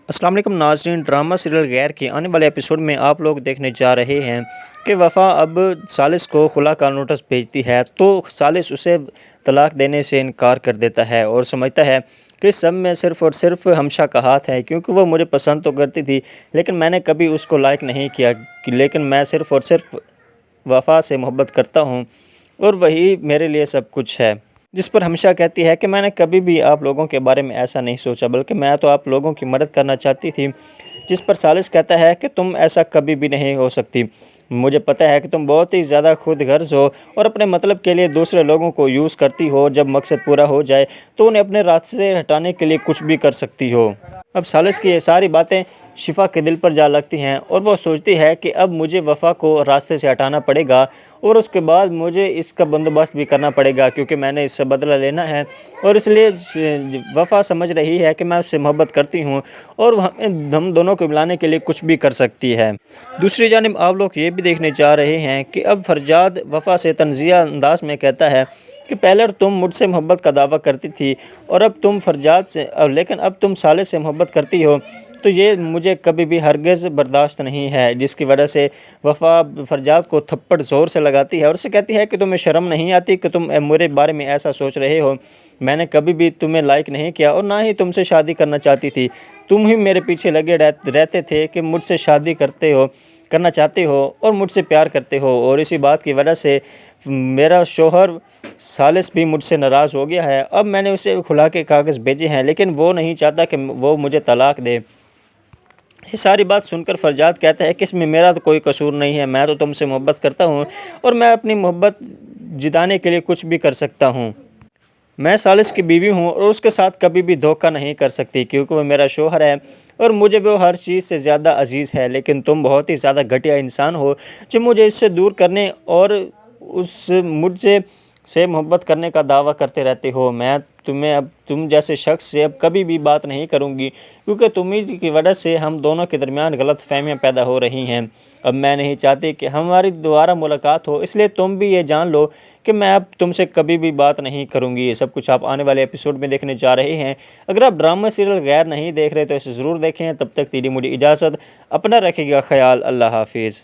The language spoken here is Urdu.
السلام علیکم ناظرین، ڈرامہ سیریل غیر کے آنے والے ایپیسوڈ میں آپ لوگ دیکھنے جا رہے ہیں کہ وفا اب ثالث کو خلا کا نوٹس بھیجتی ہے تو ثالث اسے طلاق دینے سے انکار کر دیتا ہے اور سمجھتا ہے کہ سب میں صرف اور صرف ہمشہ کا ہاتھ ہے، کیونکہ وہ مجھے پسند تو کرتی تھی لیکن میں نے کبھی اس کو لائک نہیں کیا، لیکن میں صرف اور صرف وفا سے محبت کرتا ہوں اور وہی میرے لیے سب کچھ ہے۔ جس پر ہمشہ کہتی ہے کہ میں نے کبھی بھی آپ لوگوں کے بارے میں ایسا نہیں سوچا، بلکہ میں تو آپ لوگوں کی مدد کرنا چاہتی تھی۔ جس پر ثالث کہتا ہے کہ تم ایسا کبھی بھی نہیں ہو سکتی، مجھے پتہ ہے کہ تم بہت ہی زیادہ خود غرض ہو اور اپنے مطلب کے لیے دوسرے لوگوں کو یوز کرتی ہو، جب مقصد پورا ہو جائے تو انہیں اپنے راستے سے ہٹانے کے لیے کچھ بھی کر سکتی ہو۔ اب ثالث کی یہ ساری باتیں شفا کے دل پر جا لگتی ہیں اور وہ سوچتی ہے کہ اب مجھے وفا کو راستے سے ہٹانا پڑے گا اور اس کے بعد مجھے اس کا بندوبست بھی کرنا پڑے گا، کیونکہ میں نے اس سے بدلہ لینا ہے اور اس لیے وفا سمجھ رہی ہے کہ میں اس سے محبت کرتی ہوں اور ہم دونوں کو ملانے کے لیے کچھ بھی کر سکتی ہے۔ دوسری جانب آپ لوگ یہ بھی دیکھنے جا رہے ہیں کہ اب فرجاد وفا سے طنزیہ انداز میں کہتا ہے کہ پہلے تم مجھ سے محبت کا دعویٰ کرتی تھی اور اب تم لیکن اب تم ثالث سے محبت کرتی ہو، تو یہ مجھے کبھی بھی ہرگز برداشت نہیں ہے۔ جس کی وجہ سے وفا فرجاد کو تھپڑ زور سے لگاتی ہے اور اسے کہتی ہے کہ تمہیں شرم نہیں آتی کہ تم میرے بارے میں ایسا سوچ رہے ہو؟ میں نے کبھی بھی تمہیں لائک نہیں کیا اور نہ ہی تم سے شادی کرنا چاہتی تھی، تم ہی میرے پیچھے لگے رہتے تھے کہ مجھ سے شادی کرنا چاہتے ہو اور مجھ سے پیار کرتے ہو، اور اسی بات کی وجہ سے میرا شوہر ثالث بھی مجھ سے ناراض ہو گیا ہے۔ اب میں نے اسے خلا کے کاغذ بھیجے ہیں لیکن وہ نہیں چاہتا کہ وہ مجھے طلاق دے۔ یہ ساری بات سن کر فرجاد کہتا ہے کہ اس میں میرا تو کوئی قصور نہیں ہے، میں تو تم سے محبت کرتا ہوں اور میں اپنی محبت جتانے کے لیے کچھ بھی کر سکتا ہوں۔ میں ثالث کی بیوی ہوں اور اس کے ساتھ کبھی بھی دھوکہ نہیں کر سکتی، کیونکہ وہ میرا شوہر ہے اور مجھے وہ ہر چیز سے زیادہ عزیز ہے، لیکن تم بہت ہی زیادہ گھٹیا انسان ہو جو مجھے اس سے دور کرنے اور مجھ سے محبت کرنے کا دعویٰ کرتے رہتے ہو۔ میں تم جیسے شخص سے اب کبھی بھی بات نہیں کروں گی، کیونکہ تمہیں کی وجہ سے ہم دونوں کے درمیان غلط فہمیاں پیدا ہو رہی ہیں۔ اب میں نہیں چاہتی کہ ہماری دوبارہ ملاقات ہو، اس لیے تم بھی یہ جان لو کہ میں اب تم سے کبھی بھی بات نہیں کروں گی۔ یہ سب کچھ آپ آنے والے ایپیسوڈ میں دیکھنے جا رہے ہیں۔ اگر آپ ڈرامہ سیریل غیر نہیں دیکھ رہے تو اسے ضرور دیکھیں۔ تب تک تیری مجھے اجازت، اپنا رکھے گا خیال، اللہ حافظ۔